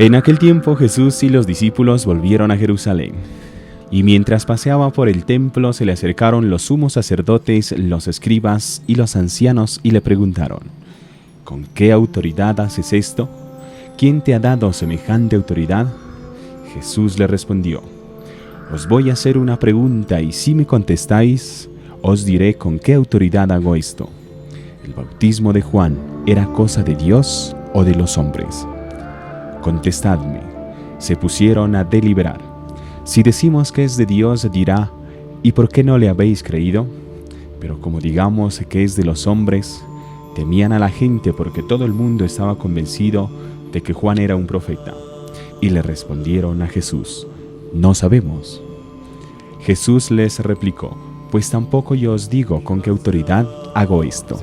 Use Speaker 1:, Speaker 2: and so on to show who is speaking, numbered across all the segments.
Speaker 1: En aquel tiempo Jesús y los discípulos volvieron a Jerusalén. Y mientras paseaba por el templo se le acercaron los sumos sacerdotes, los escribas y los ancianos y le preguntaron: ¿Con qué autoridad haces esto? ¿Quién te ha dado semejante autoridad? Jesús le respondió: Os voy a hacer una pregunta y si me contestáis, os diré con qué autoridad hago esto. ¿El bautismo de Juan era cosa de Dios o de los hombres? Contestadme. Se pusieron a deliberar. Si decimos que es de Dios, dirá: ¿y por qué no le habéis creído? Pero como digamos que es de los hombres, temían a la gente porque todo el mundo estaba convencido de que Juan era un profeta. Y le respondieron a Jesús: No sabemos. Jesús les replicó: Pues tampoco yo os digo con qué autoridad hago esto.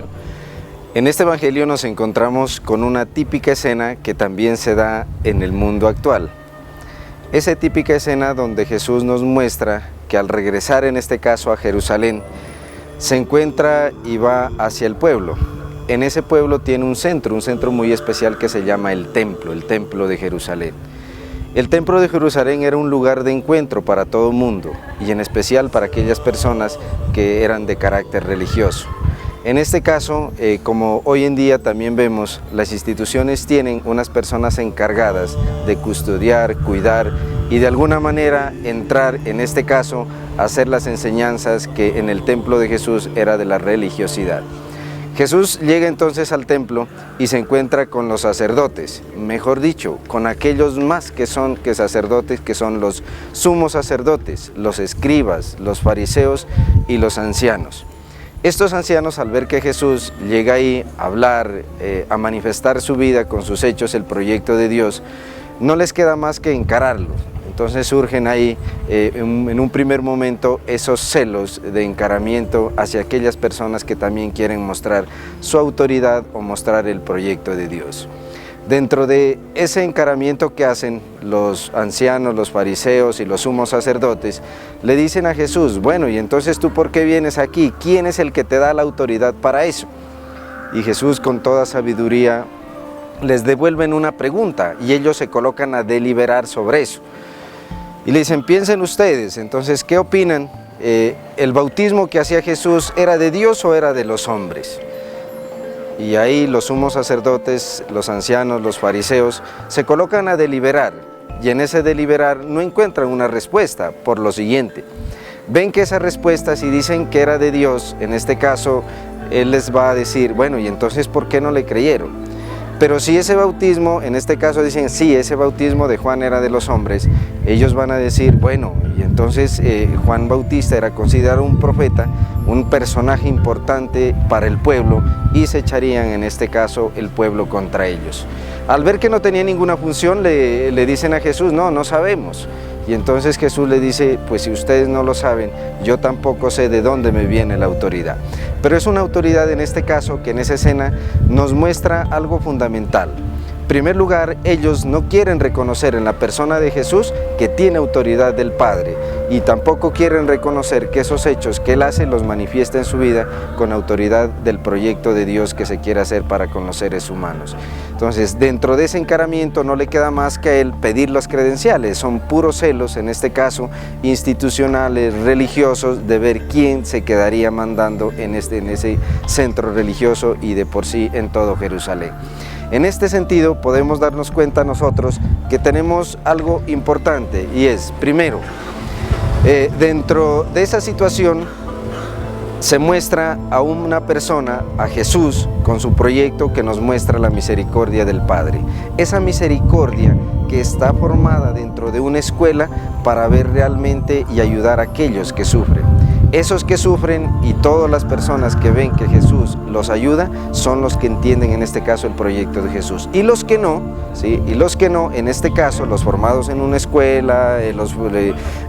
Speaker 2: En este evangelio nos encontramos con una típica escena que también se da en el mundo actual. Esa típica escena donde Jesús nos muestra que al regresar en este caso a Jerusalén, se encuentra y va hacia el pueblo. En ese pueblo tiene un centro muy especial que se llama el templo de Jerusalén. El templo de Jerusalén era un lugar de encuentro para todo el mundo y en especial para aquellas personas que eran de carácter religioso. En este caso, como hoy en día también vemos, las instituciones tienen unas personas encargadas de custodiar, cuidar y de alguna manera entrar, en este caso, a hacer las enseñanzas que en el templo de Jesús era de la religiosidad. Jesús llega entonces al templo y se encuentra con los sacerdotes, mejor dicho, con aquellos más que sacerdotes, que son los sumos sacerdotes, los escribas, los fariseos y los ancianos. Estos ancianos, al ver que Jesús llega ahí a hablar, a manifestar su vida con sus hechos, el proyecto de Dios, no les queda más que encararlo. Entonces surgen ahí en un primer momento esos celos de encaramiento hacia aquellas personas que también quieren mostrar su autoridad o mostrar el proyecto de Dios. Dentro de ese encaramiento que hacen los ancianos, los fariseos y los sumos sacerdotes, le dicen a Jesús: bueno, y entonces tú ¿por qué vienes aquí? ¿Quién es el que te da la autoridad para eso? Y Jesús, con toda sabiduría, les devuelven una pregunta y ellos se colocan a deliberar sobre eso. Y le dicen: piensen ustedes, entonces, ¿qué opinan? ¿El bautismo que hacía Jesús era de Dios o era de los hombres? Y ahí los sumos sacerdotes, los ancianos, los fariseos, se colocan a deliberar, y en ese deliberar no encuentran una respuesta, por lo siguiente: ven que esa respuesta, si dicen que era de Dios, en este caso, Él les va a decir: bueno, y entonces, ¿por qué no le creyeron? Pero si ese bautismo, en este caso dicen: sí, ese bautismo de Juan era de los hombres, ellos van a decir: bueno, y entonces Juan Bautista era considerado un profeta, un personaje importante para el pueblo, y se echarían en este caso el pueblo contra ellos. Al ver que no tenía ninguna función, le dicen a Jesús: no sabemos. Y entonces Jesús le dice: pues si ustedes no lo saben, yo tampoco sé de dónde me viene la autoridad. Pero es una autoridad en este caso que en esa escena nos muestra algo fundamental. En primer lugar, ellos no quieren reconocer en la persona de Jesús que tiene autoridad del Padre, y tampoco quieren reconocer que esos hechos que Él hace los manifiesta en su vida con autoridad del proyecto de Dios que se quiere hacer para con los seres humanos. Entonces, dentro de ese encaramiento no le queda más que a Él pedir las credenciales. Son puros celos, en este caso, institucionales, religiosos, de ver quién se quedaría mandando en ese centro religioso y de por sí en todo Jerusalén. En este sentido, podemos darnos cuenta nosotros que tenemos algo importante, y es, primero, dentro de esa situación se muestra a una persona, a Jesús, con su proyecto que nos muestra la misericordia del Padre. Esa misericordia que está formada dentro de una escuela para ver realmente y ayudar a aquellos que sufren. Esos que sufren y todas las personas que ven que Jesús los ayuda son los que entienden en este caso el proyecto de Jesús. Y los que no, ¿sí? Y los que no, en este caso, los formados en una escuela,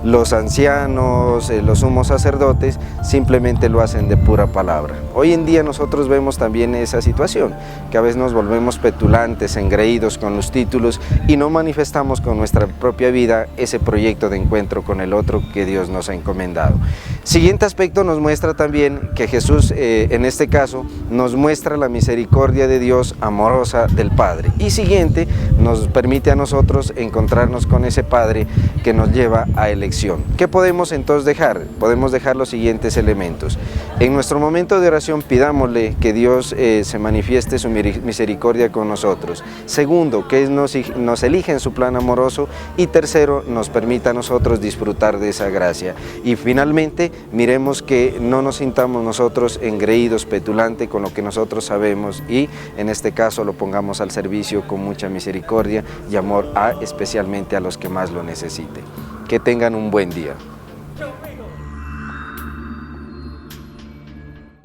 Speaker 2: los ancianos, los sumos sacerdotes, simplemente lo hacen de pura palabra. Hoy en día nosotros vemos también esa situación, que a veces nos volvemos petulantes, engreídos con los títulos y no manifestamos con nuestra propia vida ese proyecto de encuentro con el otro que Dios nos ha encomendado. Siguiendo siguiente aspecto nos muestra también que Jesús, en este caso, nos muestra la misericordia de Dios amorosa del Padre. Y siguiente, nos permite a nosotros encontrarnos con ese Padre que nos lleva a elección. ¿Qué podemos entonces dejar? Podemos dejar los siguientes elementos. En nuestro momento de oración pidámosle que Dios se manifieste su misericordia con nosotros. Segundo, que nos elige en su plan amoroso. Y tercero, nos permita a nosotros disfrutar de esa gracia. Y finalmente, miremos que no nos sintamos nosotros engreídos, petulantes con lo que nosotros sabemos, y en este caso lo pongamos al servicio con mucha misericordia y amor especialmente a los que más lo necesiten. Que tengan un buen día.